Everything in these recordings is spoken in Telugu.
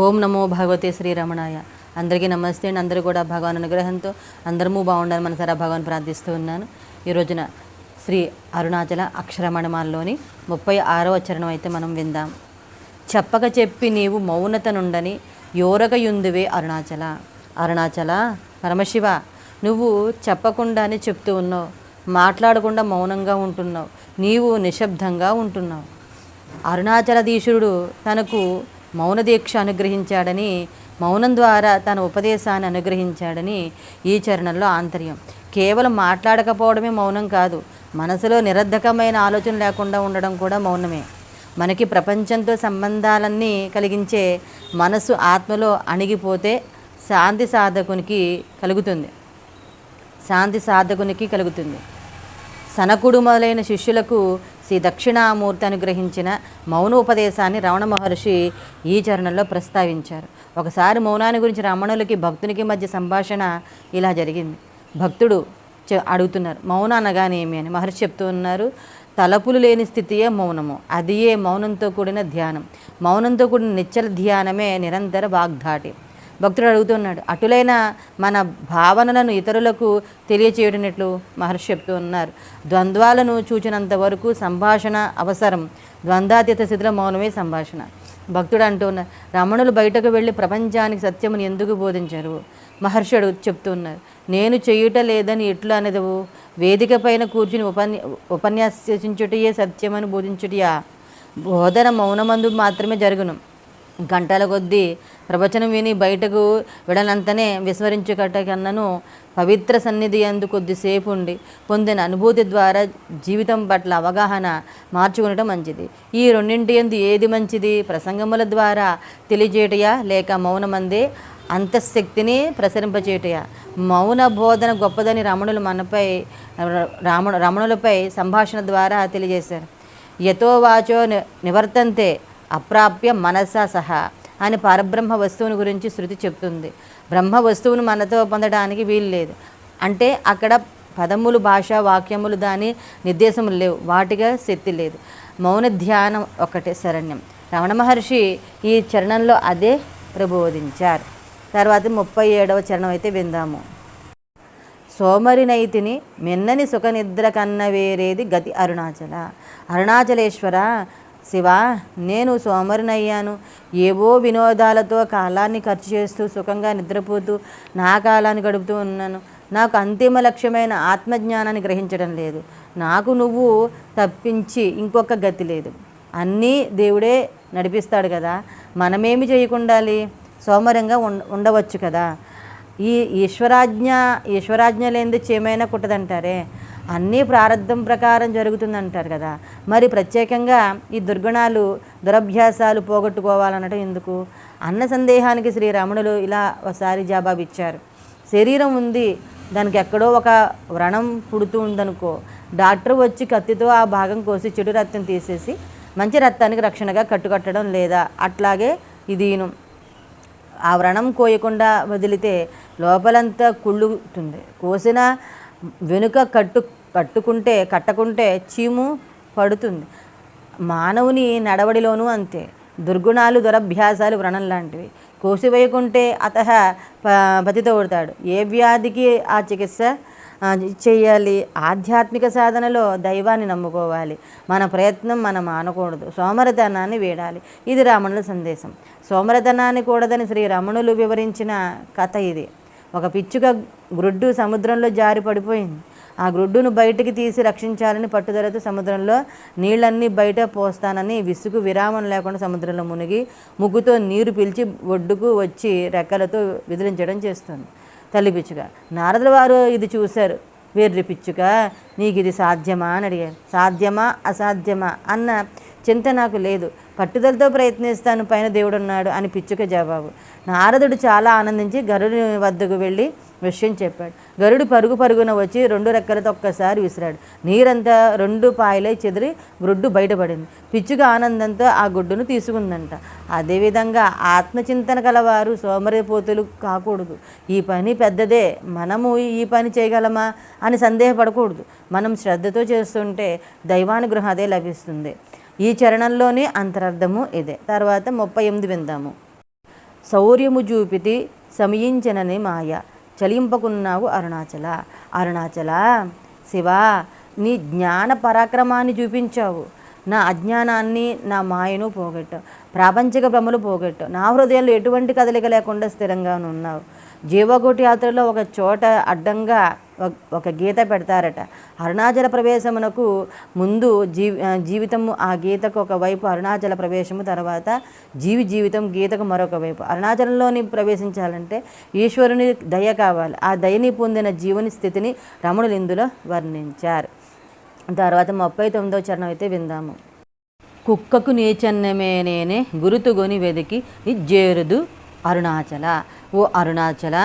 ఓం నమో భగవతే శ్రీరమణాయ. అందరికీ నమస్తే అండి. అందరూ కూడా భగవాన్ అనుగ్రహంతో అందరము బాగుండాలని మనసారా భగవాన్ ప్రార్థిస్తూ ఉన్నాను. ఈ రోజున శ్రీ అరుణాచల అక్షరమణమాల్లోని 36వ చరణం అయితే మనం విందాం. చెప్పక చెప్పి నీవు మౌనత నుండని యోరగయుందువే అరుణాచల. అరుణాచల పరమశివ, నువ్వు చెప్పకుండానే చెప్తూ ఉన్నావు, మాట్లాడకుండా మౌనంగా ఉంటున్నావు, నీవు నిశ్శబ్దంగా ఉంటున్నావు. అరుణాచలధీశ్వరుడు తనకు మౌన దీక్ష అనుగ్రహించాడని, మౌనం ద్వారా తన ఉపదేశాన్ని అనుగ్రహించాడని ఈ చరణంలో ఆంతర్యం. కేవలం మాట్లాడకపోవడమే మౌనం కాదు, మనసులో నిరర్ధకమైన ఆలోచన లేకుండా ఉండడం కూడా మౌనమే. మనకి ప్రపంచంతో సంబంధాలన్నీ కలిగించే మనసు ఆత్మలో అణిగిపోతే శాంతి సాధకునికి కలుగుతుంది. సనకుడు మొదలైన శిష్యులకు శ్రీ దక్షిణామూర్తి అనుగ్రహించిన మౌన ఉపదేశాన్ని రమణ మహర్షి ఈ చరణంలో ప్రస్తావించారు. ఒకసారి మౌనాన్ని గురించి రమణులకి భక్తునికి మధ్య సంభాషణ ఇలా జరిగింది. భక్తుడు అడుగుతున్నారు, మౌన అనగానేమి అని. మహర్షి చెప్తూ ఉన్నారు, తలపులు లేని స్థితియే మౌనము, అదియే మౌనంతో కూడిన ధ్యానం. మౌనంతో కూడిన నిశ్చల ధ్యానమే నిరంతర వాగ్ధాటి. భక్తుడు అడుగుతున్నాడు, అటులైన మన భావనలను ఇతరులకు తెలియచేయటట్లు మహర్షి చెప్తూ ఉన్నారు. ద్వంద్వాలను చూచినంత వరకు సంభాషణ అవసరం, ద్వంద్వాతీత స్థితిలో మౌనమే సంభాషణ. భక్తుడు అంటూ ఉన్నారు, రమణులు బయటకు వెళ్ళి ప్రపంచానికి సత్యమును ఎందుకు బోధించరు? మహర్షి చెప్తూ ఉన్నారు, నేను చేయుట లేదని ఎట్లు అనేదవు? వేదిక పైన కూర్చుని ఉపన్యాసించుటయే సత్యమని బోధించుటయా? బోధన మౌనమందు మాత్రమే జరుగును. గంటల కొద్దీ ప్రవచనం విని బయటకు విడనంతనే విస్మరించుకట కన్నను పవిత్ర సన్నిధి అందు కొద్దిసేపు ఉండి పొందిన అనుభూతి ద్వారా జీవితం పట్ల అవగాహన మార్చుకునటం మంచిది. ఈ రెండింటి యందు ఏది మంచిది? ప్రసంగముల ద్వారా తెలియజేయటయా లేక మౌనమందే అంతఃశక్తిని ప్రసరింపచేయటయా? మౌన బోధన గొప్పదని రమణులపై సంభాషణ ద్వారా తెలియజేశారు. యతో వాచో నివర్తంతే అప్రాప్య మనసా సహా అని పరబ్రహ్మ వస్తువుని గురించి శృతి చెప్తుంది. బ్రహ్మ వస్తువును మనతో పొందడానికి వీలు లేదు అంటే అక్కడ పదములు, భాష, వాక్యములు దాని నిర్దేశములు లేవు, వాటిగా శక్తి లేదు. మౌన ధ్యానం ఒకటే శరణ్యం. రమణ మహర్షి ఈ చరణంలో అదే ప్రబోధించారు. తర్వాత 37వ చరణం అయితే విందాము. సోమరినైతిని మెన్నని సుఖనిద్ర కన్న వేరేది గతి అరుణాచల. అరుణాచలేశ్వర శివ, నేను సోమరినయ్యాను. ఏవో వినోదాలతో కాలాన్ని ఖర్చు చేస్తూ సుఖంగా నిద్రపోతూ నా కాలాన్ని గడుపుతూ ఉన్నాను. నాకు అంతిమ లక్ష్యమైన ఆత్మజ్ఞానాన్ని గ్రహించడం లేదు. నాకు నువ్వు తప్పించి ఇంకొక గతి లేదు. అన్నీ దేవుడే నడిపిస్తాడు కదా, మనమేమి చేయకుండాలి? సోమరంగా ఉండవచ్చు కదా. ఈ ఈశ్వరాజ్ఞ లేనిది చేమైనా కుట్టదంటారే. అన్నీ ప్రారంధం ప్రకారం జరుగుతుందంటారు కదా. మరి ప్రత్యేకంగా ఈ దురభ్యాసాలు పోగొట్టుకోవాలనటం ఎందుకు అన్న సందేహానికి శ్రీరమణులు ఇలా ఒకసారి జవాబు ఇచ్చారు. శరీరం ఉంది, దానికి ఎక్కడో ఒక వ్రణం పుడుతూ ఉందనుకో, డాక్టర్ వచ్చి కత్తితో ఆ భాగం కోసి చెడు రక్తం తీసేసి మంచి రక్తానికి రక్షణగా కట్టుకట్టడం లేదా? అట్లాగే ఇదిను ఆ వ్రణం కోయకుండా వదిలితే లోపలంతా కుళ్ళుతుంది. కోసిన వెనుక కట్టకుంటే చీము పడుతుంది. మానవుని నడవడిలోనూ అంతే. దురభ్యాసాలు వ్రణం లాంటివి. కోసివేయకుంటే పతితో పడతాడు. ఏ వ్యాధికి ఆ చికిత్స చేయాలి? ఆధ్యాత్మిక సాధనలో దైవాన్ని నమ్ముకోవాలి. మన ప్రయత్నం మనం మానకూడదు. సోమరితనాన్ని వీడాలి. ఇది రమణుల సందేశం. సోమరితనాన్ని కూడదని శ్రీరమణులు వివరించిన కథ ఇది. ఒక పిచ్చుక గ్రుడ్డు సముద్రంలో జారి పడిపోయింది. ఆ గ్రుడ్డును బయటికి తీసి రక్షించాలని పట్టుదలతో సముద్రంలో నీళ్ళన్నీ బయట పోస్తానని విసుగు విరామం లేకుండా సముద్రంలో మునిగి ముగ్గుతో నీరు పీల్చి ఒడ్డుకు వచ్చి రెక్కలతో విదిలించడం చేస్తుంది తల్లి పిచ్చుక. నారదుల వారు ఇది చూశారు. వేర్రి పిచ్చుక, నీకు ఇది సాధ్యమా అని అడిగారు. సాధ్యమా అసాధ్యమా అన్న చింత నాకు లేదు, పట్టుదలతో ప్రయత్నిస్తాను, పైన దేవుడున్నాడు అని పిచ్చుక జవాబు. నారదుడు చాలా ఆనందించి గరుడి వద్దకు వెళ్ళి విషయం చెప్పాడు. గరుడు పరుగున వచ్చి 2 రెక్కలతో ఒక్కసారి విసిరాడు. నీరంతా 2 పాయలై చెదిరి గ్రుడ్డు బయటపడింది. పిచ్చుక ఆనందంతో ఆ గుడ్డును తీసుకుందంట. అదేవిధంగా ఆత్మచింతన కలవారు సోమరిపోతులు కాకూడదు. ఈ పని పెద్దదే, మనము ఈ పని చేయగలమా అని సందేహపడకూడదు. మనం శ్రద్ధతో చేస్తుంటే దైవానుగ్రహం అదే లభిస్తుంది. ఈ చరణంలోని అంతరార్థము ఇదే. తర్వాత 38 విందాము. శౌర్యము చూపితి సమయించనని మాయ చలింపకున్నావు అరుణాచల. అరుణాచల శివా, నీ జ్ఞాన పరాక్రమాన్ని చూపించావు, నా అజ్ఞానాన్ని నా మాయను పోగొట్టావు, ప్రాపంచిక భ్రమలు పోగొట్టావు, నా హృదయంలో ఎటువంటి కదలిక లేకుండా స్థిరంగా ఉన్నావు. జీవకోటి యాత్రలో ఒక చోట అడ్డంగా ఒక గీత పెడతారట. అరుణాచల ప్రవేశమునకు ముందు జీవితము, ఆ గీతకు ఒకవైపు అరుణాచల ప్రవేశము, తర్వాత జీవితం గీతకు మరొక వైపు. అరుణాచలంలోని ప్రవేశించాలంటే ఈశ్వరుని దయ కావాలి. ఆ దయని పొందిన జీవుని స్థితిని రమణులు ఇందులో వర్ణించారు. తర్వాత 39వ చరణం అయితే విందాము. కుక్కకు నీచన్నమే నేనే గురుతుగొని వెదికి నిజ్జేరుదు అరుణాచల. ఓ అరుణాచల,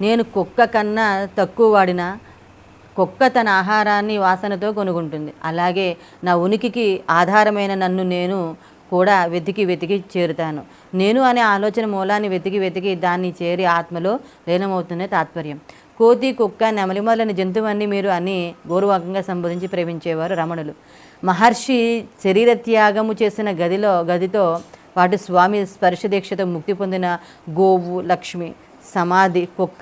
నేను కుక్క కన్నా తక్కువ వాడిన, కుక్క తన ఆహారాన్ని వాసనతో కొనుక్కుంటుంది, అలాగే నా ఉనికికి ఆధారమైన నన్ను నేను కూడా వెతికి చేరుతాను. నేను అనే ఆలోచన మూలాన్ని వెతికి దాన్ని చేరి ఆత్మలో లీనమవుతుందే తాత్పర్యం. కోతి, కుక్క, నెమలి మొదలైన జంతువన్నీ మీరు అని గౌరవంగా సంబోధించి ప్రేమించేవారు రమణులు. మహర్షి శరీర త్యాగము చేసిన గదితో వాటి స్వామి స్పర్శ దీక్షతో ముక్తి పొందిన గోవు, లక్ష్మి, సమాధి, కుక్క,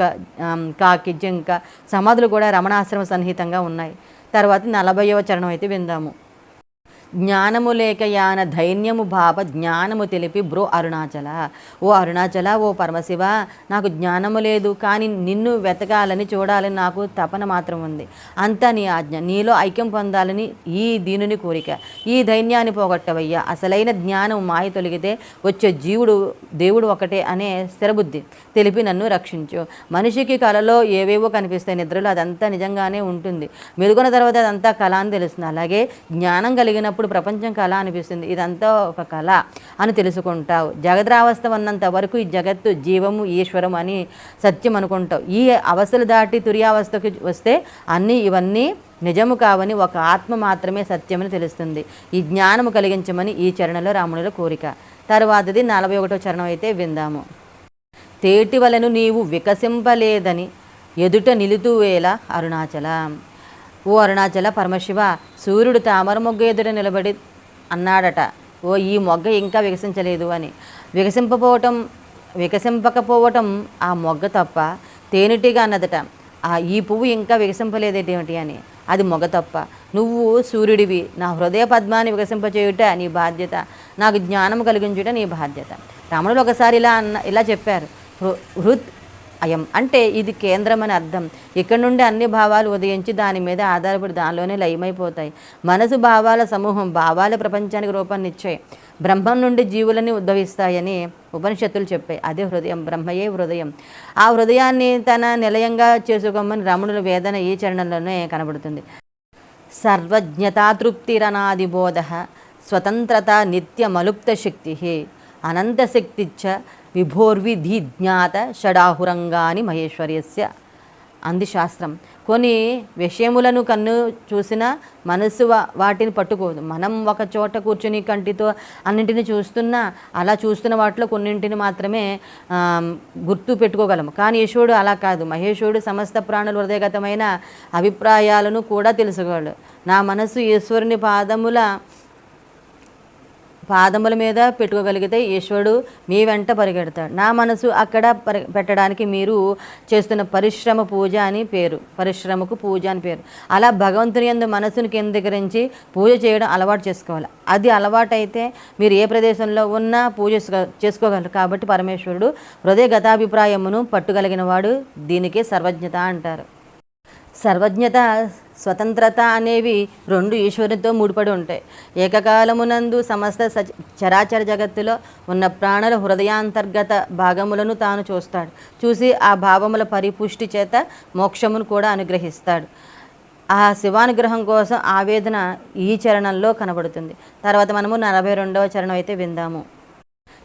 కాకి, జింక సమాధులు కూడా రమణాశ్రమ సన్నిహితంగా ఉన్నాయి. తర్వాత 40వ చరణం అయితే విందాము. జ్ఞానము లేక యాన ధైర్యము భావ జ్ఞానము తెలిపి బ్రో అరుణాచల. ఓ అరుణాచల, ఓ పరమశివ, నాకు జ్ఞానము లేదు, కానీ నిన్ను వెతకాలని చూడాలని నాకు తపన మాత్రం ఉంది. అంతా నీ ఆజ్ఞ. నీలో ఐక్యం పొందాలని ఈ దీనుని కోరిక. ఈ ధైర్యాన్ని పోగొట్టవయ్యా. అసలైన జ్ఞానం మాయ తొలగితే వచ్చే దేవుడు ఒకటే అనే స్థిరబుద్ధి తెలిపి నన్ను రక్షించు. మనిషికి కళలో ఏవేవో కనిపిస్తాయి, నిద్రలో అదంతా నిజంగానే ఉంటుంది, మెలుగున తర్వాత అదంతా కళ అని తెలుస్తుంది. అలాగే జ్ఞానం కలిగినప్పుడు ప్రపంచం కళ అనిపిస్తుంది, ఇదంతా ఒక కళ అని తెలుసుకుంటావు. జగద్రావస్థ ఉన్నంత వరకు ఈ జగత్తు జీవము ఈశ్వరం అని సత్యం అనుకుంటావు. ఈ అవస్థలు దాటి తుర్యావస్థకు వస్తే ఇవన్నీ నిజము కావని, ఒక ఆత్మ మాత్రమే సత్యమని తెలుస్తుంది. ఈ జ్ఞానము కలిగించమని ఈ చరణంలో రామునిలో కోరిక. తర్వాతది 41వ చరణం అయితే విందాము. తేటి వలను నీవు వికసింపలేదని ఎదుట నిలుతువేళ అరుణాచల. ఓ అరుణాచల పరమశివ, సూర్యుడు తామర మొగ్గ ఎదుట నిలబడి అన్నాడట, ఓ ఈ మొగ్గ ఇంకా వికసించలేదు అని. వికసింపకపోవటం ఆ మొగ్గ తప్ప. తేనెటిగా అన్నదట, ఈ పువ్వు ఇంకా వికసింపలేదేమిటి అని. అది మొగ్గ తప్ప. నువ్వు సూర్యుడివి, నా హృదయ పద్మాన్ని వికసింపచేయుట నీ బాధ్యత, నాకు జ్ఞానం కలిగించుట నీ బాధ్యత. రమణులు ఒకసారి ఇలా చెప్పారు. హృత్ అయం అంటే ఇది కేంద్రం అని అర్థం. ఇక్కడ నుండి అన్ని భావాలు ఉదయించి దాని మీద ఆధారపడి దానిలోనే లయమైపోతాయి. మనసు భావాల సమూహం, భావాల ప్రపంచానికి రూపాన్నిచ్చాయి. బ్రహ్మం నుండి జీవులని ఉద్భవిస్తాయని ఉపనిషత్తులు చెప్పాయి. అదే హృదయం, బ్రహ్మయే హృదయం. ఆ హృదయాన్ని తన నిలయంగా చేసుకోమని రమణుల వేదన ఈ చరణంలోనే కనబడుతుంది. సర్వజ్ఞతాతృప్తిరనాదిబోధ స్వతంత్రత నిత్యమలుప్త శక్తి అనంతశక్తిచ్చ విభోర్విధి జ్ఞాత షడాహురంగాని మహేశ్వర్యస్య అంది శాస్త్రం. కొన్ని విషయములను కన్ను చూసిన మనసు వాటిని పట్టుకోదు. మనం ఒక చోట కూర్చుని కంటితో అన్నింటిని చూస్తున్నా, అలా చూస్తున్న వాటిలో కొన్నింటిని మాత్రమే గుర్తు పెట్టుకోగలము. కానీ ఈశ్వరుడు అలా కాదు. మహేశ్వరుడు సమస్త ప్రాణులు హృదయగతమైన అభిప్రాయాలను కూడా తెలుసుకోగలడు. నా మనసు ఈశ్వరుని పాదముల మీద పెట్టుకోగలిగితే ఈశ్వరుడు మీ వెంట పరిగెడతాడు. నా మనసు అక్కడ పెట్టడానికి మీరు చేస్తున్న పరిశ్రమకు పూజ అని పేరు. అలా భగవంతుని యందు మనసును కేంద్రీకరించి పూజ చేయడం అలవాటు చేసుకోవాలి. అది అలవాటైతే మీరు ఏ ప్రదేశంలో ఉన్నా పూజ చేసుకోగలరు. కాబట్టి పరమేశ్వరుడు హృదయ గతాభిప్రాయమును పట్టుగలిగిన వాడు. దీనికే సర్వజ్ఞత అంటారు. సర్వజ్ఞత, స్వతంత్రత అనేవి రెండు ఈశ్వరునితో ముడిపడి ఉంటాయి. ఏకకాలమునందు సమస్త చరాచర జగత్తులో ఉన్న ప్రాణుల హృదయాంతర్గత భాగములను తాను చూసి ఆ భావముల పరిపుష్టి చేత మోక్షమును కూడా అనుగ్రహిస్తాడు. ఆ శివానుగ్రహం కోసం ఆవేదన ఈ చరణంలో కనబడుతుంది. తర్వాత మనము 42వ చరణం అయితే విందాము.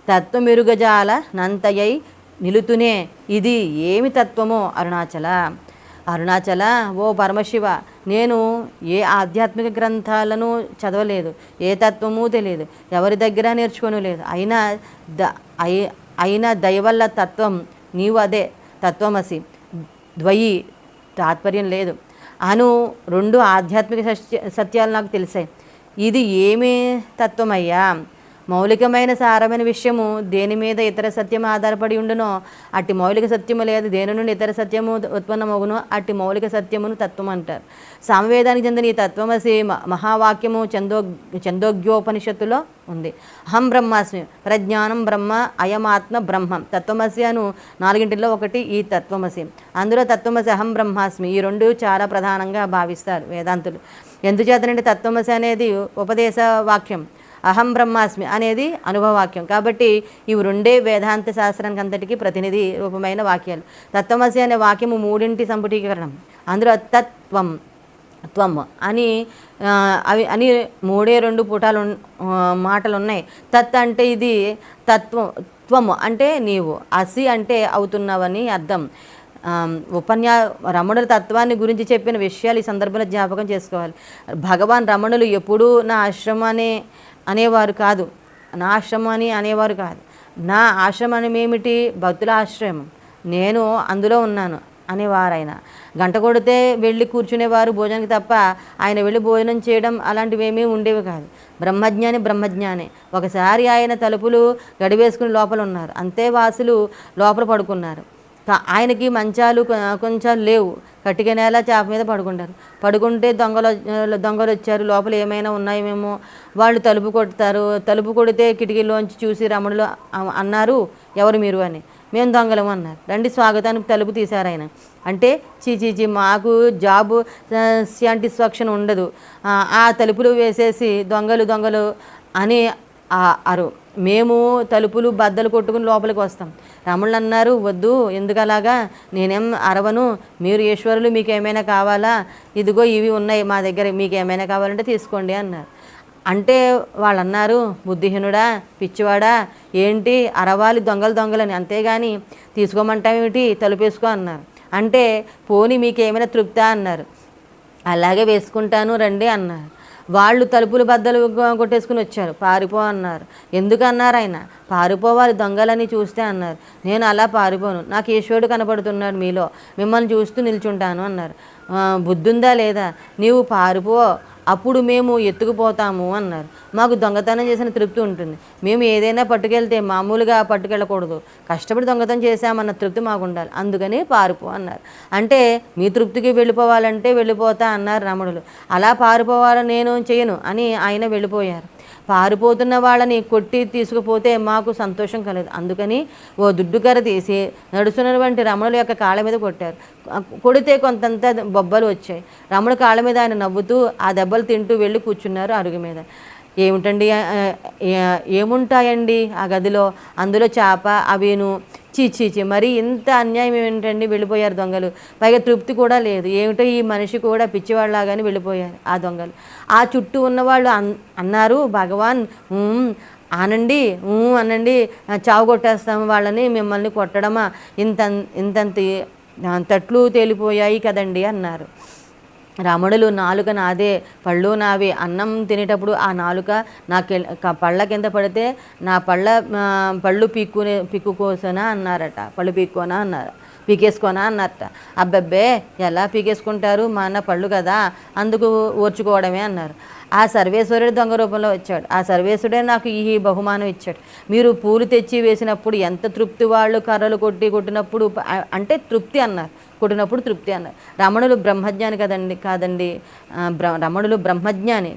తత్వమెరుగజాల నంతయై నిలుతునే ఇది ఏమి తత్వమో అరుణాచల. అరుణాచల, ఓ పరమశివ, నేను ఏ ఆధ్యాత్మిక గ్రంథాలను చదవలేదు, ఏ తత్వము తెలియదు, ఎవరి దగ్గర నేర్చుకోలేదు. అయినా దయవల్ల తత్వం నీవు, అదే తత్వమసి. ద్వయి తాత్పర్యం లేదు అను రెండు ఆధ్యాత్మిక సత్యాలు నాకు తెలిసాయి. ఇది ఏమి తత్వమయ్యా? మౌలికమైన సారమైన విషయము దేని మీద ఇతర సత్యము ఆధారపడి ఉండునో అట్టి మౌలిక సత్యము లేదు, దేని నుండి ఇతర సత్యము ఉత్పన్నమగునో అట్టి మౌలిక సత్యమును తత్వం అంటారు. సామవేదానికి చెందిన ఈ తత్వమసి మహావాక్యము చందోగ్యోపనిషత్తులో ఉంది. అహం బ్రహ్మాస్మి, ప్రజ్ఞానం బ్రహ్మ, అయమాత్మ బ్రహ్మం. తత్వమసి అను 4 ఒకటి ఈ తత్వమసి. అందులో తత్వమసి, అహం బ్రహ్మాస్మి ఈ రెండు చాలా ప్రధానంగా భావిస్తారు వేదాంతులు. ఎందుచేతనంటే తత్వమసి అనేది ఉపదేశ వాక్యం, అహం బ్రహ్మాస్మి అనేది అనుభవవాక్యం. కాబట్టి ఇవి రెండే వేదాంత శాస్త్రానికి అంతటికీ ప్రతినిధి రూపమైన వాక్యాలు. తత్వమసి అనే వాక్యము 3 సంపుటీకరణం. అందులో తత్వం త్వం అని అవి అని 3 పుటాలు మాటలు ఉన్నాయి. తత్ అంటే ఇది తత్వం, త్వం అంటే నీవు, అసి అంటే అవుతున్నావని అర్థం. రమణుల తత్వాన్ని గురించి చెప్పిన విషయాలు ఈ సందర్భంలో జ్ఞాపకం చేసుకోవాలి. భగవాన్ రమణులు ఎప్పుడూ నా ఆశ్రమాన్ని అనేవారు కాదు, నా ఆశ్రమాన్ని అనేవారు కాదు. నా ఆశ్రమం ఏమిటి? భక్తుల ఆశ్రమం, నేను అందులో ఉన్నాను అనేవారు. గంట కొడితే వెళ్ళి కూర్చునేవారు భోజనానికి తప్ప ఆయన వెళ్ళి భోజనం చేయడం అలాంటివి ఏమీ ఉండేవి కాదు. బ్రహ్మజ్ఞాని. ఒకసారి ఆయన తలుపులు గడివేసుకుని లోపల ఉన్నారు, అంతే వాసులు లోపల పడుకున్నారు. ఆయనకి మంచాలు కొంచెం లేవు, కట్టిక నేల చాప మీద పడుకుంటే దొంగలు వచ్చారు, లోపల ఏమైనా ఉన్నాయేమో. వాళ్ళు తలుపు కొడతారు, తలుపు కొడితే కిటికీలోంచి చూసి రమణులు అన్నారు, ఎవరు మీరు అని. మేము దొంగలము అన్నారు. రండి స్వాగతానికి తలుపు తీశారు ఆయన. అంటే చీచీచి మాకు జాబు సాటిస్ఫాక్షన్ ఉండదు, ఆ తలుపులు వేసేసి దొంగలు అని మేము తలుపులు బద్దలు కొట్టుకుని లోపలికి వస్తాం. రమణులు అన్నారు, వద్దు, ఎందుకు అలాగా, నేనేం అరవను, మీరు ఈశ్వరులు, మీకు ఏమైనా కావాలా, ఇదిగో ఇవి ఉన్నాయి మా దగ్గర, మీకు ఏమైనా కావాలంటే తీసుకోండి అన్నారు. అంటే వాళ్ళు అన్నారు, బుద్ధిహీనుడా, పిచ్చివాడా, ఏంటి అరవాలి దొంగలని, అంతేగాని తీసుకోమంటామేమిటి, తలుపేసుకో అన్నారు. అంటే పోనీ మీకేమైనా తృప్తా అన్నారు. అలాగే వేసుకుంటాను రండి అన్నారు. వాళ్ళు తలుపులు బద్దలు కొట్టేసుకుని వచ్చారు. పారిపో అన్నారు. ఎందుకు అన్నారు ఆయన? పారిపోవాలి దొంగలని చూస్తే అన్నారు. నేను అలా పారిపోను, నాకు ఈశ్వరుడు కనపడుతున్నాడు మీలో, మిమ్మల్ని చూస్తూ నిల్చుంటాను అన్నారు. బుద్ధుందా లేదా, నీవు పారిపో, అప్పుడు మేము ఎత్తుకుపోతాము అన్నారు. మాకు దొంగతనం చేసిన తృప్తి ఉంటుంది, మేము ఏదైనా పట్టుకెళ్తే మామూలుగా పట్టుకెళ్ళకూడదు, కష్టపడి దొంగతనం చేశామన్న తృప్తి మాకు ఉండాలి, అందుకని పారిపో అన్నారు. అంటే మీ తృప్తికి వెళ్ళిపోవాలంటే వెళ్ళిపోతా అన్నారు రమణులు. అలా పారిపోవాలని నేను చేయను అని ఆయన వెళ్ళిపోయారు. పారిపోతున్న వాళ్ళని కొట్టి తీసుకుపోతే మాకు సంతోషం కలదు, అందుకని ఓ దుడ్డుకర్ర తీసి నడుస్తున్నటువంటి రమణుల యొక్క కాళ్ళ మీద కొట్టారు. కొడితే కొంతంత బొబ్బలు వచ్చాయి. రమణుల కాళ్ళ మీద ఆయన నవ్వుతూ ఆ దెబ్బలు తింటూ వెళ్ళి కూర్చున్నారు అరుగు మీద. ఏముంటాయండి ఆ గదిలో, అందులో చేప అవిను, చీచీచి మరి ఇంత అన్యాయం ఏమిటండి, వెళ్ళిపోయారు దొంగలు. పైగా తృప్తి కూడా లేదు, ఏమిటో ఈ మనిషి కూడా పిచ్చివాళ్ళలాగానే వెళ్ళిపోయారు ఆ దొంగలు. ఆ చుట్టూ ఉన్నవాళ్ళు అన్నారు, భగవాన్ అనండి అనండి, చావు కొట్టేస్తాము వాళ్ళని, మిమ్మల్ని కొట్టడమా, ఇంతంత తట్లు తేలిపోయాయి కదండి అన్నారు. రమణులు, నాలుక నాదే, పళ్ళు నావే, అన్నం తినేటప్పుడు ఆ నాలుక నా పళ్ళ కింద పడితే నా పళ్ళు పీక్కుకోసనా అన్నారట, పళ్ళు పీకేసుకోనా అన్నారట. అబ్బబ్బే ఎలా పీకేసుకుంటారు, మా అన్న పళ్ళు కదా, అందుకు ఓర్చుకోవడమే అన్నారు. ఆ సర్వేశ్వరుడు దొంగ రూపంలో వచ్చాడు, ఆ సర్వేశ్వరుడే నాకు ఈ బహుమానం ఇచ్చాడు. మీరు పూలు తెచ్చి వేసినప్పుడు ఎంత తృప్తి, వాళ్ళు కర్రలు కొట్టినప్పుడు అంటే తృప్తి అన్నారు, కొట్టినప్పుడు తృప్తి అన్నారు. రమణులు బ్రహ్మజ్ఞాని కాదండి, రమణులు బ్రహ్మజ్ఞాని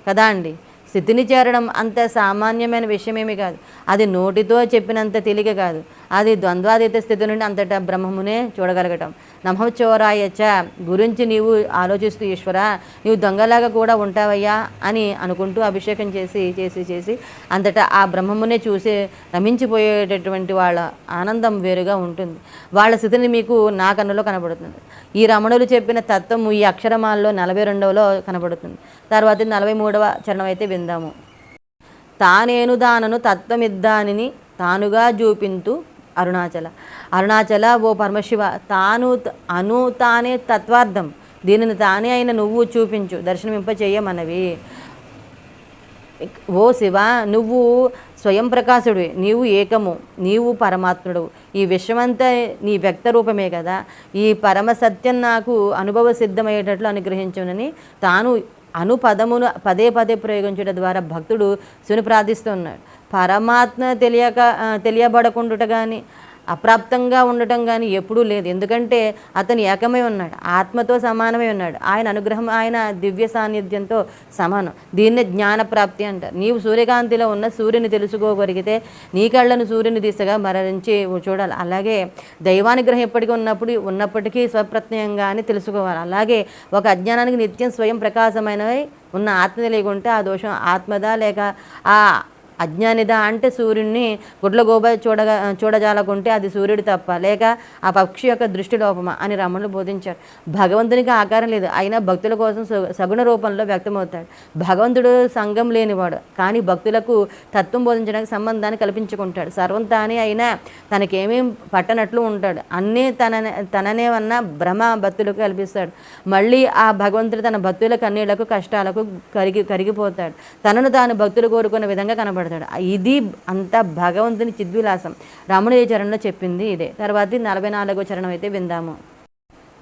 కదా అండి. స్థితిని చేరడం అంత సామాన్యమైన విషయమేమి కాదు, అది నోటితో చెప్పినంత తేలిక కాదు, అది ద్వంద్వాతీత స్థితి నుండి అంతటా బ్రహ్మమునే చూడగలగటం. నమఃచోరాయచ గురించి నీవు ఆలోచిస్తూ, ఈశ్వరా నీవు దొంగలాగా కూడా ఉంటావయ్యా అని అనుకుంటూ అభిషేకం చేసి అంతటా ఆ బ్రహ్మమునే చూసి రమించిపోయేటటువంటి వాళ్ళ ఆనందం వేరుగా ఉంటుంది. వాళ్ళ స్థితిని మీకు నా కన్నులో కనబడుతుంది. ఈ రమణులు చెప్పిన తత్వము ఈ అక్షరమాలలో 42లో కనబడుతుంది. తర్వాత 43వ చరణం అయితే విందాము. తానేను దానను తత్వమిద్దానిని తానుగా చూపింతు అరుణాచల ఓ పరమశివ, తానే తత్వార్థం, దీనిని తానే అయిన నువ్వు చూపించు, దర్శనమింప చెయ్యమన్నవి. ఓ శివ, నువ్వు స్వయం ప్రకాశుడివి, నీవు ఏకము, నీవు పరమాత్ముడు, ఈ విశ్వమంతా నీ వ్యక్త రూపమే కదా, ఈ పరమసత్యం నాకు అనుభవ సిద్ధమయ్యేటట్లు అనుగ్రహించునని తాను పదమును పదే ప్రయోగించడం ద్వారా భక్తుడు శివుని ప్రార్థిస్తూ ఉన్నాడు. పరమాత్మ తెలియబడకుండుట కానీ అప్రాప్తంగా ఉండటం కానీ ఎప్పుడూ లేదు. ఎందుకంటే అతను ఏకమై ఉన్నాడు, ఆత్మతో సమానమై ఉన్నాడు. ఆయన అనుగ్రహం, ఆయన దివ్య సాన్నిధ్యంతో సమానం. దీన్నే జ్ఞానప్రాప్తి అంటారు. నీవు సూర్యకాంతిలో ఉన్న సూర్యుని తెలుసుకోగలిగితే నీ కళ్ళను సూర్యుని దిశగా మరలించి చూడాలి. అలాగే దైవానుగ్రహం ఎప్పటికీ ఉన్నప్పటికీ స్వప్రత్యయంగానే తెలుసుకోవాలి. అలాగే ఒక అజ్ఞానానికి నిత్యం స్వయం ప్రకాశమైనవి ఉన్న ఆత్మ తెలియకుంటే ఆ దోషం ఆత్మదా లేక ఆ అజ్ఞానిదా అంటే సూర్యుడిని గుడ్లగోబ చూడజాలకుంటే అది సూర్యుడు తప్ప లేక ఆ పక్షి యొక్క దృష్టి లోపమా అని రమణులు బోధించారు. భగవంతునికి ఆకారం లేదు, అయినా భక్తుల కోసం సగుణ రూపంలో వ్యక్తమవుతాడు. భగవంతుడు సంఘం లేనివాడు, కానీ భక్తులకు తత్వం బోధించడానికి సంబంధాన్ని కల్పించుకుంటాడు. సర్వం తానే అయినా తనకేమీ పట్టనట్లు ఉంటాడు. అన్నీ తననే ఉన్న భ్రమ భక్తులకు కల్పిస్తాడు. మళ్ళీ ఆ భగవంతుడు తన భక్తుల కన్నీళ్లకు కష్టాలకు కరిగిపోతాడు. తనను తాను భక్తులు కోరుకున్న విధంగా కనబడతాడు. ఇది అంతా భగవంతుని చిద్విలాసం. రమణీయ చరణంలో చెప్పింది ఇదే. తర్వాత 44వ చరణం అయితే విందాము.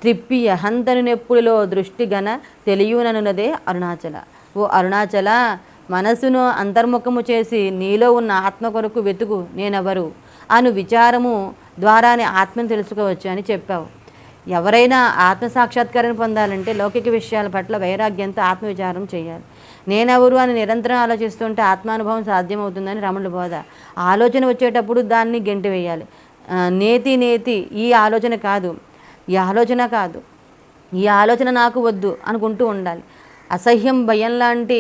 త్రిప్పి అహంతను నెప్పుడులో దృష్టి గన తెలియననున్నదే అరుణాచల. ఓ అరుణాచల, మనసును అంతర్ముఖము చేసి నీలో ఉన్న ఆత్మ కొరకు వెతుకు నేనెవరు అను విచారము ద్వారానే ఆత్మను తెలుసుకోవచ్చు అని చెప్పావు. ఎవరైనా ఆత్మసాక్షాత్కారం పొందాలంటే లౌకిక విషయాల పట్ల వైరాగ్యంతో ఆత్మవిచారం చేయాలి. నేనెవరు అని నిరంతరం ఆలోచిస్తుంటే ఆత్మానుభవం సాధ్యమవుతుందని రమణుల బోధ. ఆలోచన వచ్చేటప్పుడు దాన్ని గెంటి వేయాలి. నేతి ఈ ఆలోచన కాదు, ఈ ఆలోచన నాకు వద్దు అనుకుంటూ ఉండాలి. అసహ్యం, భయం లాంటి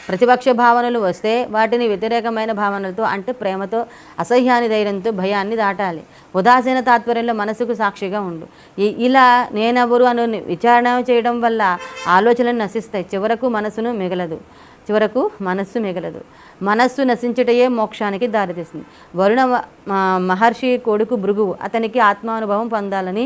ప్రతిపక్ష భావనలు వస్తే వాటిని వ్యతిరేకమైన భావనలతో అంటే ప్రేమతో, అసహ్యాన్ని ధైర్యంతో భయాన్ని దాటాలి. ఉదాసీన తాత్పర్యంలో మనసుకు సాక్షిగా ఉండు. ఇలా నేనెవరు అని విచారణ చేయడం వల్ల ఆలోచనలు నశిస్తాయి. చివరకు మనస్సు మిగలదు. మనస్సు నశించుటయే మోక్షానికి దారితీస్తుంది. వరుణ మహర్షి కొడుకు భృగువు, అతనికి ఆత్మానుభవం పొందాలని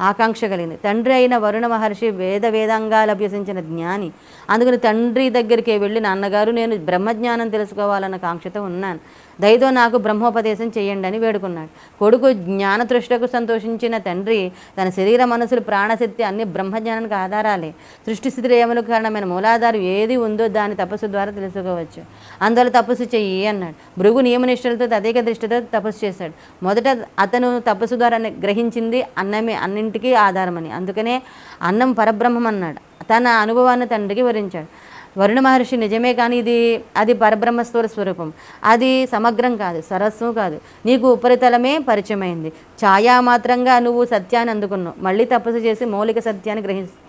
ఆకాంక్ష కలిగింది. తండ్రి అయిన వరుణ మహర్షి వేదాంగాలు అభ్యసించిన జ్ఞాని. అందుకని తండ్రి దగ్గరికి వెళ్ళి, నాన్నగారు నేను బ్రహ్మజ్ఞానం తెలుసుకోవాలన్న కాంక్షతో ఉన్నాను, దయతో నాకు బ్రహ్మోపదేశం చేయండి అని వేడుకున్నాడు. కొడుకు జ్ఞానతృష్టకు సంతోషించిన తండ్రి తన శరీర మనసులు ప్రాణశక్తి అన్ని బ్రహ్మజ్ఞానానికి ఆధారాలే. సృష్టి స్థితి రేములకు కారణమైన మూలాధారం ఏది ఉందో దాని తపస్సు ద్వారా తెలుసుకోవచ్చు. అందువల్ల తపస్సు చెయ్యి అన్నాడు. భృగు నియమనిష్టలతో తదేక దృష్టితో తపస్సు చేశాడు. మొదట అతను తపస్సు ద్వారా గ్రహించింది అన్నమే అన్నింటికీ ఆధారమని. అందుకనే అన్నం పరబ్రహ్మం అన్నాడు. తన అనుభవాన్ని తండ్రికి వివరించాడు. వరుణ మహర్షి నిజమే, కానీ అది పరబ్రహ్మస్వర స్వరూపం. అది సమగ్రం కాదు, సరస్వం కాదు. నీకు ఉపరితలమే పరిచయమైంది. ఛాయామాత్రంగా నువ్వు సత్యాన్ని అందుకున్నావు. మళ్ళీ తపస్సు చేసి మౌలిక సత్యాన్ని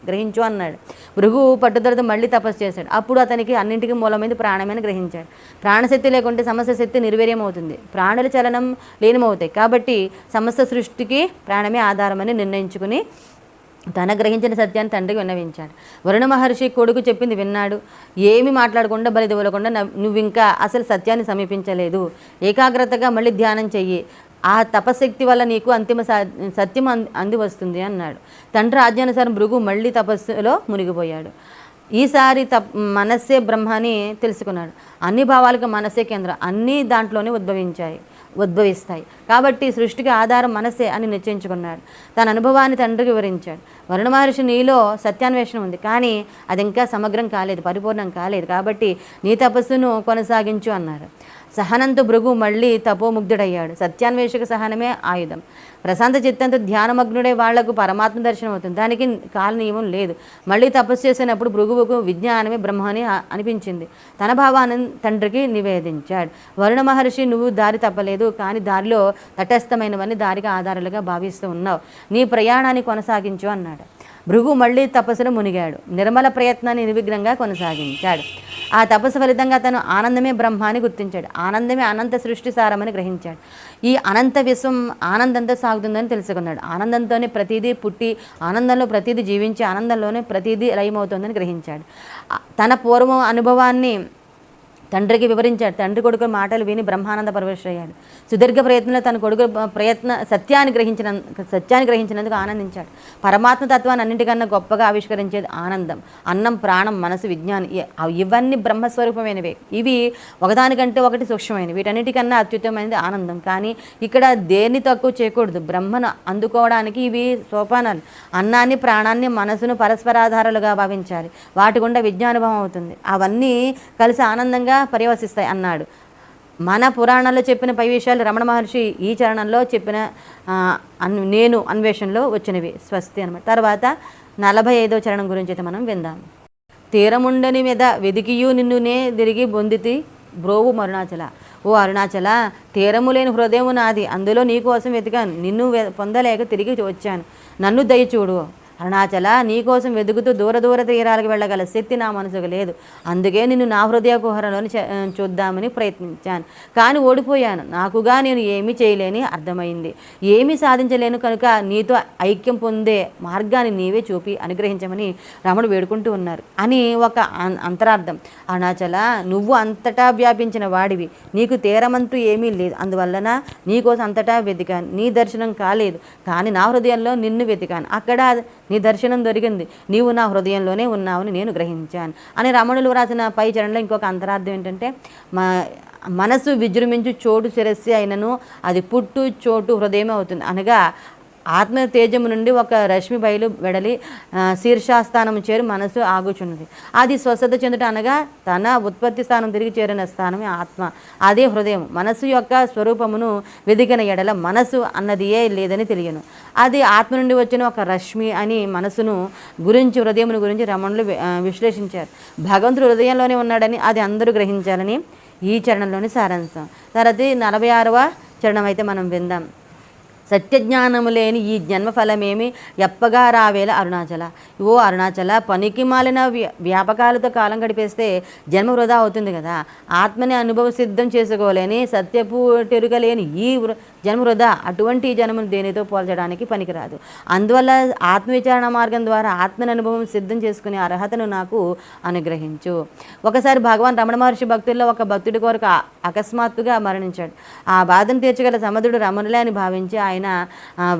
గ్రహించు అన్నాడు. భృగువు పట్టుదలతో మళ్ళీ తపస్సు చేశాడు. అప్పుడు అతనికి అన్నింటికీ మూలమైంది ప్రాణమని గ్రహించాడు. ప్రాణశక్తి లేకుంటే సమస్త శక్తి నిర్వీర్యం అవుతుంది, ప్రాణుల చలనం లీనమవుతాయి. కాబట్టి సమస్త సృష్టికి ప్రాణమే ఆధారమని నిర్ణయించుకుని తన గ్రహించిన సత్యాన్ని తండ్రికి విన్నవించాడు. వరుణ మహర్షి కొడుకు చెప్పింది విన్నాడు. ఏమి మాట్లాడకుండా బలి ఇవ్వకుండా నువ్వు ఇంకా అసలు సత్యాన్ని సమీపించలేదు, ఏకాగ్రతగా మళ్ళీ ధ్యానం చెయ్యి, ఆ తపశక్తి వల్ల నీకు అంతిమ సత్యం అంది వస్తుంది అన్నాడు. తండ్రి ఆజ్ఞానుసారం భృగు మళ్ళీ తపస్సులో మునిగిపోయాడు. ఈసారి మనస్సే బ్రహ్మ అని తెలుసుకున్నాడు. అన్ని భావాలకు మనస్సే కేంద్రం, అన్నీ దాంట్లోనే ఉద్భవిస్తాయి. కాబట్టి సృష్టికి ఆధారం మనస్సే అని నిశ్చయించుకున్నాడు. తన అనుభవాన్ని తండ్రికి వివరించాడు. వరుణ మహర్షి నీలో సత్యాన్వేషణ ఉంది, కానీ అది ఇంకా సమగ్రం కాలేదు, పరిపూర్ణం కాలేదు. కాబట్టి నీ తపస్సును కొనసాగించు అన్నారు. సహనంతో భృగు మళ్ళీ తపోముగ్ధుడయ్యాడు. సత్యాన్వేషక సహనమే ఆయుధం. ప్రశాంత చిత్తంతో ధ్యానమగ్నుడే వాళ్లకు పరమాత్మ దర్శనం అవుతుంది. దానికి కాల నియమం లేదు. మళ్ళీ తపస్సు చేసినప్పుడు భృగువుకు విజ్ఞానమే బ్రహ్మ అని అనిపించింది. తన భావాన్ని తండ్రికి నివేదించాడు. వరుణ మహర్షి నువ్వు దారి తప్పలేదు, కానీ దారిలో తటస్థమైనవన్నీ దారికి ఆధారాలుగా భావిస్తూ ఉన్నావు. నీ ప్రయాణాన్ని కొనసాగించు అన్నాడు. భృగు మళ్ళీ తపస్సులో మునిగాడు. నిర్మల ప్రయత్నాన్ని నిర్విఘ్నంగా కొనసాగించాడు. ఆ తపస్సు ఫలితంగా అతను ఆనందమే బ్రహ్మ అని గుర్తించాడు. ఆనందమే అనంత సృష్టి సారమని గ్రహించాడు. ఈ అనంత విశ్వం ఆనందంతో సాగుతుందని తెలుసుకున్నాడు. ఆనందంతోనే ప్రతిదీ పుట్టి, ఆనందంలో ప్రతిదీ జీవించి, ఆనందంలోనే ప్రతిదీ లయమవుతుందని గ్రహించాడు. తన పూర్వం అనుభవాన్ని తండ్రికి వివరించాడు. తండ్రి కొడుకు మాటలు విని బ్రహ్మానంద పరవశయ్యాడు. సుదీర్ఘ ప్రయత్నంలో తన కొడుకు సత్యాన్ని గ్రహించినందుకు ఆనందించాడు. పరమాత్మ తత్వాన్ని అన్నింటికన్నా గొప్పగా ఆవిష్కరించేది ఆనందం. అన్నం, ప్రాణం, మనసు, విజ్ఞానం ఇవన్నీ బ్రహ్మస్వరూపమైనవే. ఇవి ఒకదానికంటే ఒకటి సూక్ష్మమైనవి. వీటన్నిటికన్నా అత్యుత్తమైనది ఆనందం. కానీ ఇక్కడ దేన్ని తక్కువ చేయకూడదు. బ్రహ్మను అందుకోవడానికి ఇవి సోపానాలు. అన్నాన్ని, ప్రాణాన్ని, మనసును పరస్పరాధారాలుగా భావించాలి. వాటి గుండా విజ్ఞానుభవం అవుతుంది. అవన్నీ కలిసి ఆనందంగా పర్యవసిస్తాయి అన్నాడు. మన పురాణాల్లో చెప్పిన పై విషయాలు రమణ మహర్షి ఈ చరణంలో చెప్పిన నేను అన్వేషణలో వచ్చినవి. స్వస్తి అనమాట. తర్వాత 45వ చరణం గురించి అయితే మనం విందాం. తీరముండని మీద వెదికియు నిన్నునే తిరిగి బొందితి బ్రోవు అరుణాచల. ఓ అరుణాచల, తీరము లేని హృదయము నాది, అందులో నీకోసం వెతికాను, నిన్ను పొందలేక తిరిగి వచ్చాను, నన్ను దయచూడు. అరుణాచల, నీకోసం వెతుకుతూ దూర దూర తీరాలకు వెళ్ళగల శక్తి నా మనసుకు లేదు, అందుకే నిన్ను నా హృదయ కుహరంలోని చూద్దామని ప్రయత్నించాను, కానీ ఓడిపోయాను. నాకుగా నేను ఏమీ చేయలేని అర్థమైంది, ఏమీ సాధించలేను, కనుక నీతో ఐక్యం పొందే మార్గాన్ని నీవే చూపి అనుగ్రహించమని రమణుడు వేడుకుంటూ ఉన్నారు అని ఒక అంతరార్థం. అరుణాచల, నువ్వు అంతటా వ్యాపించిన వాడివి, నీకు తీరమంటూ ఏమీ లేదు, అందువలన నీకోసం అంతటా వెతికాను, నీ దర్శనం కాలేదు, కానీ నా హృదయంలో నిన్ను వెతికాను, అక్కడ నీ దర్శనం దొరికింది, నీవు నా హృదయంలోనే ఉన్నావని నేను గ్రహించాను అని రమణులు వ్రాసిన పై చరణంలో ఇంకొక అంతరార్థం ఏంటంటే, మనసు విజృంభించు చోటు శిరస్సు అయినను అది పుట్టు చోటు హృదయమే అవుతుంది. అనగా ఆత్మ తేజము నుండి ఒక రశ్మి బయలు వెడలి శీర్షాస్థానం చేరి మనసు ఆగుచున్నది. అది స్వస్థత చెందుట అనగా తన ఉత్పత్తి స్థానం తిరిగి చేరిన స్థానమే ఆత్మ, అదే హృదయం. మనసు యొక్క స్వరూపమును వెదికిన ఎడల మనసు అన్నది ఏ లేదని తెలియను. అది ఆత్మ నుండి వచ్చిన ఒక రశ్మి అని మనసును గురించి, హృదయమును గురించి రమణులు విశ్లేషించారు. భగవంతుడు హృదయంలోనే ఉన్నాడని అది అందరూ గ్రహించాలని ఈ చరణంలోని సారాంశం. తర్వాత 46వ చరణం అయితే మనం విందాం. సత్యజ్ఞానము లేని ఈ జన్మఫలమేమి ఎప్పగా రావేల అరుణాచల. ఓ అరుణాచల, పనికి మాలిన వ్యాపకాలతో కాలం గడిపేస్తే జన్మ వృధా అవుతుంది కదా. ఆత్మని అనుభవ సిద్ధం చేసుకోలేని సత్యపు టెరుగలేని ఈ జన్మ వృధా, అటువంటి జన్మను దేనితో పోల్చడానికి పనికిరాదు. అందువల్ల ఆత్మవిచారణ మార్గం ద్వారా ఆత్మని అనుభవం సిద్ధం చేసుకునే అర్హతను నాకు అనుగ్రహించు. ఒకసారి భగవాన్ రమణ మహర్షి భక్తుల్లో ఒక భక్తుడి కొరకు అకస్మాత్తుగా మరణించాడు. ఆ బాధను తీర్చగల సమర్థుడు రమణులే అని భావించి ఆయన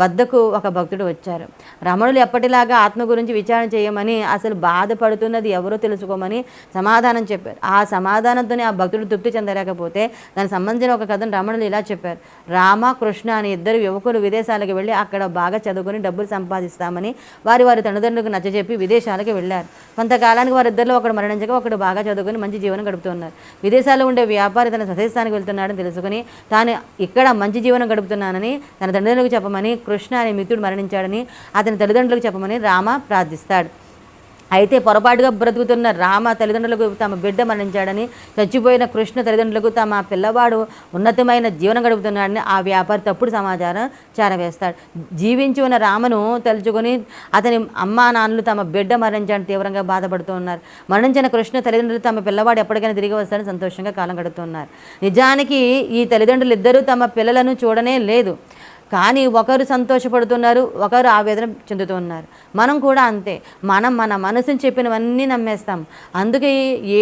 వద్దకు ఒక భక్తుడు వచ్చారు. రమణులు ఎప్పటిలాగా ఆత్మ గురించి విచారణ చేయమని, అసలు బాధపడుతున్నది ఎవరో తెలుసుకోమని సమాధానం చెప్పారు. ఆ సమాధానంతోనే ఆ భక్తుడు తృప్తి చెందలేకపోతే దానికి సంబంధించిన ఒక కథను రమణులు ఇలా చెప్పారు. రామ, కృష్ణ అని ఇద్దరు యువకులు విదేశాలకు వెళ్ళి అక్కడ బాగా చదువుకొని డబ్బులు సంపాదిస్తామని వారి తల్లిదండ్రులకు నచ్చజెప్పి విదేశాలకు వెళ్ళారు. కొంతకాలానికి వారిద్దరిలో ఒకడు మరణించగా ఒకడు బాగా చదువుకొని మంచి జీవనం గడుపుతున్నారు. విదేశాల్లో ఉండే వ్యాపారి తన స్వదేశానికి వెళ్తున్నాడని తెలుసుకుని తాను ఇక్కడ మంచి జీవనం గడుపుతున్నానని తన తల్లిదండ్రులకు చెప్పమని, కృష్ణ అనే మిత్రుడు మరణించాడని అతని తల్లిదండ్రులకు చెప్పమని రామ ప్రార్థిస్తాడు. అయితే పొరపాటుగా బ్రతుకుతున్న రామ తల్లిదండ్రులకు తమ బిడ్డ మరణించాడని, చచ్చిపోయిన కృష్ణ తల్లిదండ్రులకు తమ పిల్లవాడు ఉన్నతమైన జీవనం గడుపుతున్నాడని ఆ వ్యాపారి తప్పుడు సమాచారం చేరవేస్తాడు. జీవించి ఉన్న రామను తలుచుకొని అతని అమ్మా నాన్నలు తమ బిడ్డ మరణించాలని తీవ్రంగా బాధపడుతూ ఉన్నారు. మరణించిన కృష్ణ తల్లిదండ్రులు తమ పిల్లవాడు ఎప్పటికైనా తిరిగి వస్తారని సంతోషంగా కాలం గడుపుతున్నారు. నిజానికి ఈ తల్లిదండ్రులు ఇద్దరూ తమ పిల్లలను చూడనే లేదు, కానీ ఒకరు సంతోషపడుతున్నారు, ఒకరు ఆవేదన చెందుతున్నారు. మనం కూడా అంతే. మన మనసుని చెప్పినవన్నీ నమ్మేస్తాం. అందుకే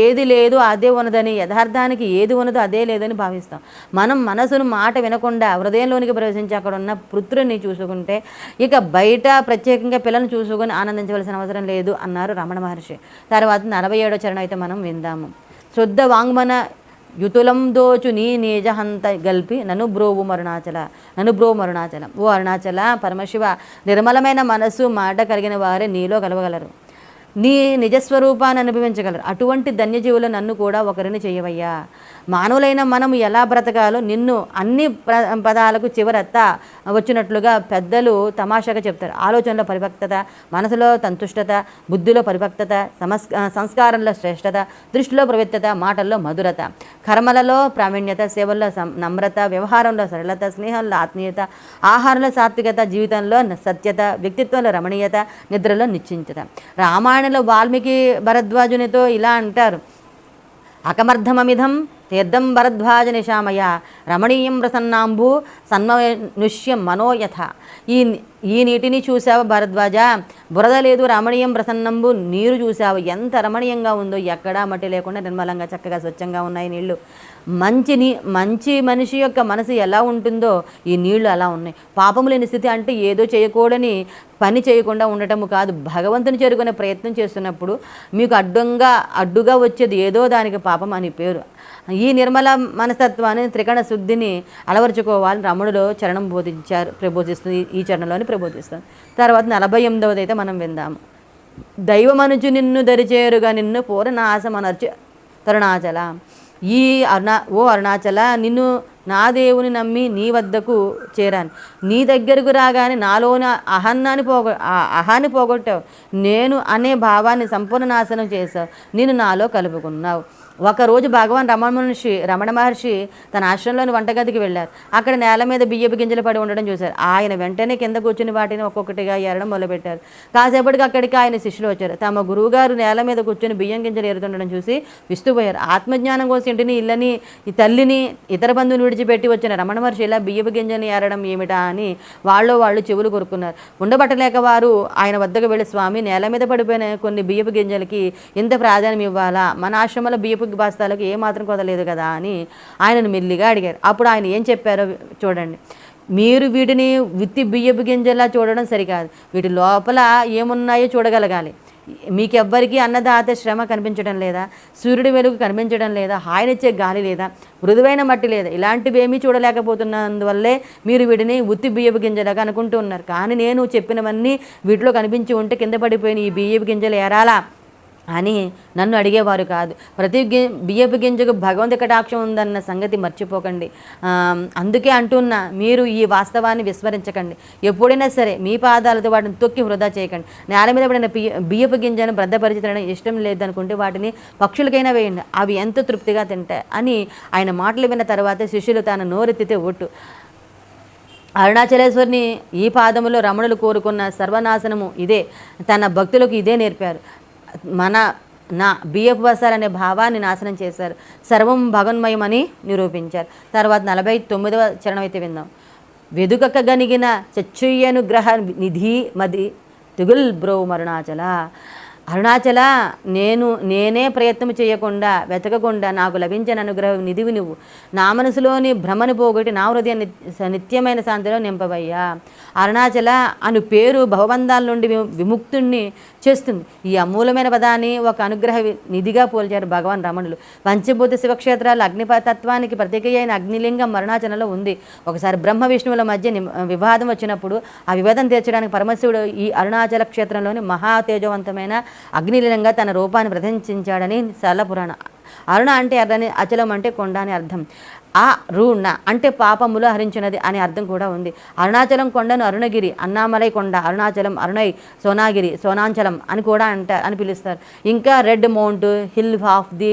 ఏది లేదు అదే ఉన్నదని, యథార్థానికి ఏది ఉన్నదో అదే లేదని భావిస్తాం. మనం మనసును మాట వినకుండా హృదయంలోనికి ప్రవేశించి అక్కడ ఉన్న పుత్రుని చూసుకుంటే ఇక బయట ప్రత్యేకంగా పిల్లల్ని చూసుకొని ఆనందించవలసిన అవసరం లేదు అన్నారు రమణ మహర్షి. తర్వాత 47వ చరణం అయితే మనం విందాము. శుద్ధ వాంగ్మన యుతులం దోచు నీ నిజహంత గల్పి నన్ను బ్రోవు అరుణాచలం. ఓ అరుణాచల, పరమశివ, నిర్మలమైన మనస్సు మాట కలిగిన వారే నీలో కలవగలరు, నీ నిజస్వరూపాన్ని అనుభవించగలరు. అటువంటి ధన్యజీవులు నన్ను కూడా ఒకరిని చేయవయ్యా. మానవులైన మనం ఎలా బ్రతకాలో నిన్ను అన్ని పదాలకు చివరత్త వచ్చినట్లుగా పెద్దలు తమాషాగా చెప్తారు. ఆలోచనలో పరిపక్వత, మనసులో సంతుష్టత, బుద్ధిలో పరిపక్వత, సంస్కారంలో శ్రేష్టత, దృష్టిలో ప్రవృత్తత, మాటల్లో మధురత, కర్మలలో ప్రావీణ్యత, సేవల్లో నమ్రత, వ్యవహారంలో సరళత, స్నేహంలో ఆత్మీయత, ఆహారంలో సాత్వికత, జీవితంలో సత్యత, వ్యక్తిత్వంలో రమణీయత, నిద్రలో నిశ్చింతత. రామాయణంలో వాల్మీకి భరద్వాజునితో ఇలా అంటారు. అకమర్థమమిధం తీర్థం భరద్వాజ నిశామయ రమణీయం ప్రసన్నాంబు సన్మనుష్యం మనోయథ. ఈ నీటిని చూసావు భరద్వాజ, బురద లేదు, రమణీయం ప్రసన్నంబు నీరు చూసావు, ఎంత రమణీయంగా ఉందో, ఎక్కడా మట్టి లేకుండా నిర్మలంగా చక్కగా స్వచ్ఛంగా ఉన్నాయి నీళ్లు. మంచి మనిషి యొక్క మనసు ఎలా ఉంటుందో ఈ నీళ్లు అలా ఉన్నాయి. పాపము లేని స్థితి అంటే ఏదో చేయకూడని పని చేయకుండా ఉండటము కాదు, భగవంతుని చేరుకునే ప్రయత్నం చేస్తున్నప్పుడు మీకు అడ్డుగా వచ్చేది ఏదో దానికి పాపం అని పేరు. ఈ నిర్మల మనస్తత్వాన్ని, త్రికణ శుద్ధిని అలవరుచుకోవాలని రమణులో చరణం ప్రబోధిస్తుంది, ఈ చరణంలోని ప్రబోధిస్తుంది. తర్వాత 48వ అయితే మనం విందాము. దైవమనుచు నిన్ను దరిచేరుగా నిన్ను పూర్ణాశమనర్చు తరుణాచల. ఈ ఓ అరుణాచల, నిన్ను నా దేవుని నమ్మి నీ వద్దకు చేరాను. నీ దగ్గరకు రాగానే నాలోని అహాన్ని పోగొట్టావు. నేను అనే భావాన్ని సంపూర్ణ నాశనం చేశావు. నేను నాలో కలుపుకున్నావు. ఒకరోజు భగవాన్ రమణ మహర్షి తన ఆశ్రమంలోని వంటగదికి వెళ్ళారు. అక్కడ నేల మీద బియ్యపు గింజలు పడి ఉండడం చూశారు. ఆయన వెంటనే కింద కూర్చుని వాటిని ఒక్కొక్కటిగా ఏరడం మొదలుపెట్టారు. కాసేపటికి అక్కడికి ఆయన శిష్యులు వచ్చారు. తమ గురువుగారు నేల మీద కూర్చొని బియ్యం గింజలు ఏరుతుండడం చూసి విస్తుపోయారు. ఆత్మజ్ఞానం కోసం ఇంటిని, ఇళ్ళని, ఈ తల్లిని, ఇతర బంధువుని విడిచిపెట్టి వచ్చిన రమణ మహర్షి ఇలా బియ్యపు గింజని ఏరడం ఏమిటా అని వాళ్ళు చెవులు కొరుక్కున్నారు. ఉండబట్టలేక వారు ఆయన వద్దకు వెళ్ళి, స్వామి, నేల మీద పడిపోయిన కొన్ని బియ్యపు గింజలకి ఇంత ప్రాధాన్యం ఇవ్వాలా? మన ఆశ్రమంలో బియ్యపు బాస్తాలకు ఏమాత్రం కొదలేదు కదా అని ఆయనను మెల్లిగా అడిగారు. అప్పుడు ఆయన ఏం చెప్పారో చూడండి. మీరు వీటిని విత్తి బియ్యపు గింజలా చూడడం సరికాదు, వీటి లోపల ఏమున్నాయో చూడగలగాలి. మీకెవ్వరికీ అన్నదాత శ్రమ కనిపించడం లేదా? సూర్యుడి వెలుగు కనిపించడం లేదా? హాయినిచ్చే గాలి లేదా? మృదువైన మట్టి లేదా? ఇలాంటివేమీ చూడలేకపోతున్నందువల్లే మీరు వీటిని ఉత్తి బియ్యపు గింజలాగా అనుకుంటూ ఉన్నారు. కానీ నేను చెప్పినవన్నీ వీటిలో కనిపించి ఉంటే కింద పడిపోయిన ఈ బియ్యపు గింజలు ఏరాలా అని నన్ను అడిగేవారు కాదు. ప్రతి బియ్యపు గింజకు భగవంతు కటాక్షం ఉందన్న సంగతి మర్చిపోకండి. అందుకే అంటున్నా, మీరు ఈ వాస్తవాన్ని విస్మరించకండి. ఎప్పుడైనా సరే మీ పాదాలతో వాటిని తొక్కి వృధా చేయకండి. నేల మీద పడిన బియ్యపు గింజను భద్రపరిచడం ఇష్టం లేదనుకుంటే వాటిని పక్షులకైనా వేయండి, అవి ఎంతో తృప్తిగా తింటాయి అని ఆయన మాటలు విన్న తర్వాత శిష్యులు తాను నోరెత్తితే ఒట్టు. అరుణాచలేశ్వరిని ఈ పాదములో రమణులు కోరుకున్న సర్వనాశనము ఇదే. తన భక్తులకు ఇదే నేర్పారు. నా బియ్యపు బసాలు అనే భావాన్ని నాశనం చేశారు. సర్వం భగన్మయమని నిరూపించారు. తర్వాత 49వ చరణం అయితే విందాం. వెదుకక గనిగిన చచ్చుయ్యనుగ్రహ నిధి మది తుగుల్ బ్రో అరుణాచల. అరుణాచల, నేనే ప్రయత్నం చేయకుండా, వెతకకుండా నాకు లభించిన అనుగ్రహ నిధివి నువ్వు. నా మనసులోని భ్రమను పోగొట్టి నా హృదయం నిత్యమైన శాంతిలో నింపవయ్యా. అరుణాచల అను పేరు భవబంధాల నుండి విముక్తుణ్ణి చేస్తుంది. ఈ అమూలమైన పదాన్ని ఒక అనుగ్రహ నిధిగా పోల్చారు భగవాన్ రమణులు. పంచభూత శివక్షేత్రాలు అగ్నితత్వానికి ప్రతీక అయిన అగ్నిలింగం అరుణాచలంలో ఉంది. ఒకసారి బ్రహ్మ విష్ణువుల మధ్య వివాదం వచ్చినప్పుడు ఆ వివాదం తీర్చడానికి పరమశివుడు ఈ అరుణాచల క్షేత్రంలోని మహా తేజవంతమైన అగ్నిలింగంగా తన రూపాన్ని ప్రదర్శించాడని శల పురాణం. అరుణ అంటే ఎర్రని, అచలం అంటే కొండ అని అర్థం. అరుణ అంటే పాపములు హరించినది అనే అర్థం కూడా ఉంది. అరుణాచలం కొండను అరుణగిరి, అన్నామలై కొండ, అరుణాచలం, అరుణై, సోనాగిరి, సోనాంచలం అని కూడా అని పిలుస్తారు. ఇంకా red mount, hill of the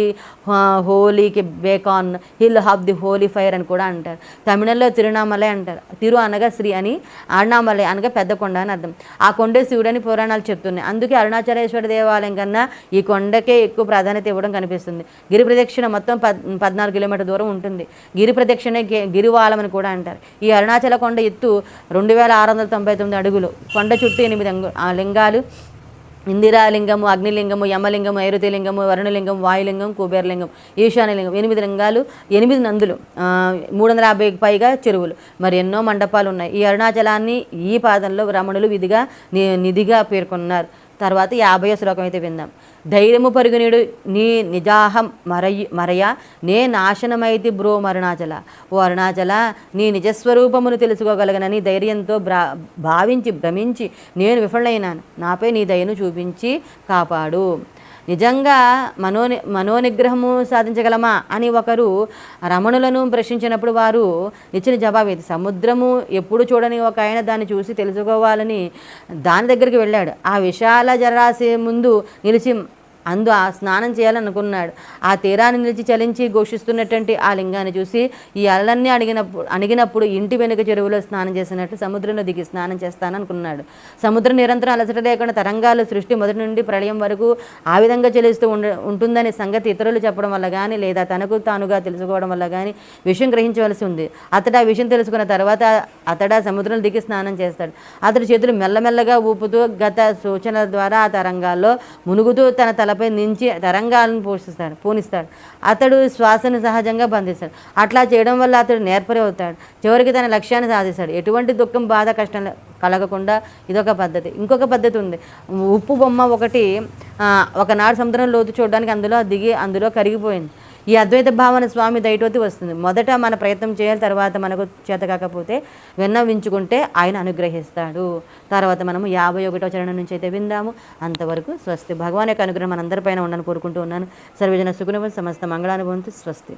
holy beacon, hill of the holy fire అని కూడా అంటారు. తమిళంలో తిరునామలై అంటారు. తిరు అనగా శ్రీ అని, అరుణామలై అనగా పెద్ద కొండ అని అర్థం. ఆ కొండే శివుడని పురాణాలు చెప్తున్నాయి. అందుకే అరుణాచలేశ్వర దేవాలయం కన్నా ఈ కొండకే ఎక్కువ ప్రాధాన్యత ఇవ్వడం కనిపిస్తుంది. గిరి ప్రదక్షిణ మొత్తం 14 కిలోమీటర్ దూరం ఉంటుంది. గిరి ప్రదక్షిణ గిరివాలం అని కూడా అంటారు. ఈ అరుణాచల కొండ ఎత్తు 2699 అడుగులు. కొండ చుట్టూ 8 లింగాలు, ఇందిరాలింగము, అగ్నిలింగము, యమలింగము, ఐరుతిలింగము, వరుణలింగం, వాయులింగం, కుబేరలింగం, ఈశాన్యలింగం, 8 లింగాలు, 8 నందులు, 350కి పైగా చెరువులు, మరి ఎన్నో మండపాలు ఉన్నాయి. ఈ అరుణాచలాన్ని ఈ పాదంలో రమణులు నిధిగా పేర్కొన్నారు. తర్వాత 50వ శ్లోకం అయితే విందాం. ధైర్యము పరుగునీడు నీ నిజాహం మరయ నే నాశనమైతి బ్రో అరుణాచల. ఓ అరుణాచల, నీ నిజస్వరూపమును తెలుసుకోగలగనని ధైర్యంతో భావించి భ్రమించి నేను విఫలైనాను. నాపై నీ దయను చూపించి కాపాడు. నిజంగా మనోనిగ్రహము సాధించగలమా అని ఒకరు రమణులను ప్రశ్నించినప్పుడు వారు ఇచ్చిన జవాబు ఇది. సముద్రము ఎప్పుడు చూడని ఒక ఆయన దాన్ని చూసి తెలుసుకోవాలని దాని దగ్గరికి వెళ్ళాడు. ఆ విశాల జలరాశి ముందు నిలిచి స్నానం చేయాలనుకున్నాడు. ఆ తీరాన్ని నిలిచి చలించి ఘోషిస్తున్నటువంటి ఆ లింగాన్ని చూసి ఈ అలలన్నీ అణిగినప్పుడు ఇంటి వెనుక చెరువులో స్నానం చేసినట్టు సముద్రంలో దిగి స్నానం చేస్తాననుకున్నాడు. సముద్రం నిరంతరం అలసట లేకుండా తరంగాలు సృష్టి మొదటి నుండి ప్రళయం వరకు ఆ విధంగా చెల్లిస్తూ ఉంటుందనే సంగతి ఇతరులు చెప్పడం వల్ల కానీ లేదా తనకు తానుగా తెలుసుకోవడం వల్ల కానీ విషయం గ్రహించవలసి ఉంది. అతడు ఆ విషయం తెలుసుకున్న తర్వాత అతడు సముద్రంలో దిగి స్నానం చేస్తాడు. అతడి చేతులు మెల్లమెల్లగా ఊపుతూ గత సూచనల ద్వారా ఆ తరంగాల్లో మునుగుతూ తన తలపై నుంచి తరంగాలను పూనిస్తాడు. అతడు శ్వాసను సహజంగా బంధిస్తాడు. అట్లా చేయడం వల్ల అతడు నేర్పరి అవుతాడు. చివరికి తన లక్ష్యాన్ని సాధిస్తాడు. ఎటువంటి దుఃఖం, బాధ, కష్టం కలగకుండా ఇదొక పద్ధతి. ఇంకొక పద్ధతి ఉంది. ఉప్పు బొమ్మ ఒకనాడు సముద్రం లోతు చూడడానికి అందులో కరిగిపోయింది. ఈ అద్వైత భావన స్వామి దయటోతి వస్తుంది. మొదట మన ప్రయత్నం చేయాలి, తర్వాత మనకు చేత కాకపోతే విన్నవించుకుంటే ఆయన అనుగ్రహిస్తాడు. తర్వాత మనము 51వ చరణం నుంచి అయితే విందాము. అంతవరకు స్వస్తి. భగవాన్ యొక్క అనుగ్రహం మనందరిపైన ఉండని కోరుకుంటూ ఉన్నాను. సర్వజన సుఖినోభవంతు, సమస్త మంగళానుభవంతు. స్వస్తి.